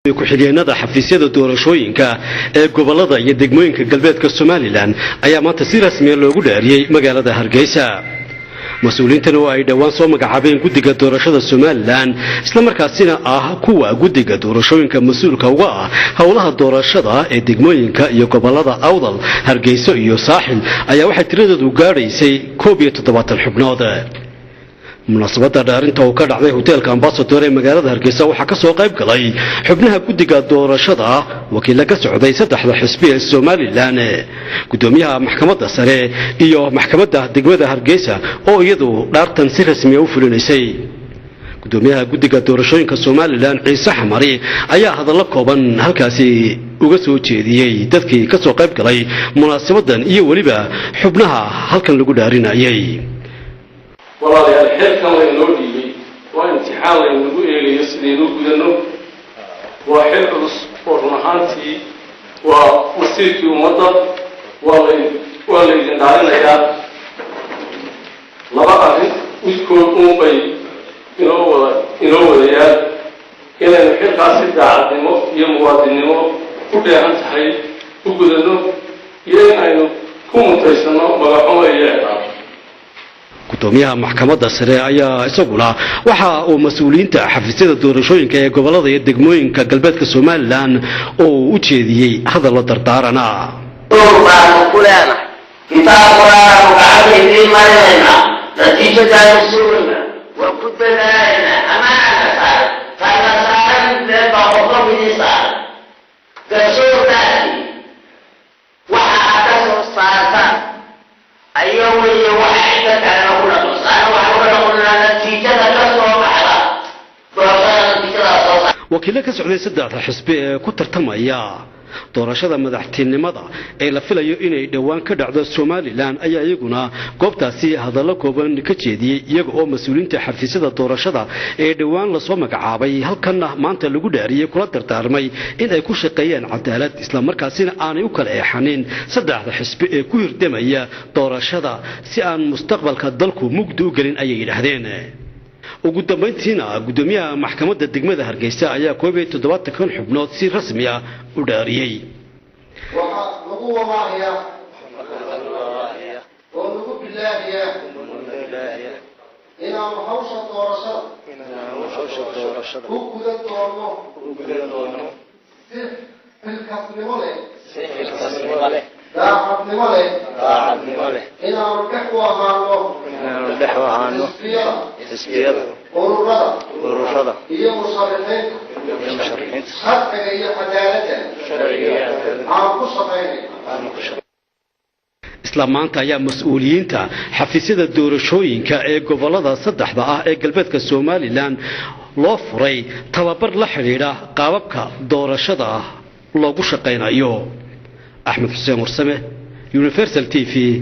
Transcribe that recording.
ku-xigeenada xafiisyada doorashooyinka ee gobolada iyo degmooyinka galbeedka Soomaaliland ayaa maanta si rasmi ah loogu dhaariyay magaalada Hargeysa. mas'uuliyiintan oo ay dhawaan soo magacaabeen guddiga doorashada Soomaaliland isla markaasina kuwa guddiga doorashooyinka mas'uulka uga hawlaha doorashada ee degmooyinka iyo gobolada Awdal, Hargeysa iyo Saaxil ayaa waxay tiradoodu gaadhaysay 17 xubnood. munaasabada dhaarinta oo ka dhacday hoteelka Ambassador ee magaalada Hargeysa waxaa ka soo qayb galay xubnaha guddiga doorashada wakiilada ka socday saddexda xisbi ee Soomaaliland, gudoomiyaha maxkamadda sare iyo maxkamadda degmada Hargeysa oo iyadu dhaartan si rasmi ah u fulinaysay. gudoomiyaha guddiga doorashooyinka Soomaaliland Ciise Xamari ayaa hadallo kooban halkaasi uga soo jeediyay dadkii ka soo qayb galay munaasabadan iyo waliba xubnaha halkan lagu dhaarinayay. walaalayaal xilkan laynoo dhiibay waa imtixaan laynagu eegayo sidaynu gudano. waa xil culus oo run ahaantii waa masiirkii ummadda. waa laydin dhaarinayaa laba arrin midkood uunbay inoo wadayaan inaynu xilkaasi daacadnimo iyo muwaadinnimo ku dheehan tahay u gudano iyo in aynu ku mutaysano magaxumo iyo ciqaab. gudoomiyaha maxkamadda sare ayaa isaguna waxa uu mas'uuliyiinta xafiisyada doorashooyinka ee gobolada iyo degmooyinka galbeedka Soomaaliland oo u jeediyay hadallo dardaarana. wakiilada ka socday saddexda xisbi ee ku tartamaya doorashada madaxtinimada ee la filayo inay dhawaan ka dhacdo Soomaaliland ayaa iyaguna goobtaasi hadallo kooban ka jeediyay iyaga oo mas'uuliyiinta xafiisyada doorashada ee dhawaan la soo magacaabay halkan maanta lagu dhaariyay kula dardaarmay in ay ku shaqeeyaan cadaalad isla markaasina aanay u kala eexanin saddexda xisbi ee ku hirdamaya doorashada si aan mustaqbalka dalku mugdi u gelin ayay yiraahdeen. ugu dambeyntiina gudoomiyaha maxkamadda degmada Hargeysa ayaa 17 xubnood si rasmi ah u dhaariyay. waxa lagu wadaaya oo lagu bilaabaya inaan hawsha doorashada u gudan doono si xilkasnimo leh daacadnimo leh inaan dhex u ahaano xisbiyada ururada iyo musharaxiinta sharciga iyo cadaaladda aan ku shaqeynay. isla maanta ayaa mas'uuliyiinta xafiisyada doorashooyinka ee gobolada saddexda ee galbeedka Soomaaliland loo furay tababar la xiriira qaababka doorashada loogu shaqeynayo. Axmed Xuseen Warsame, Universal TV.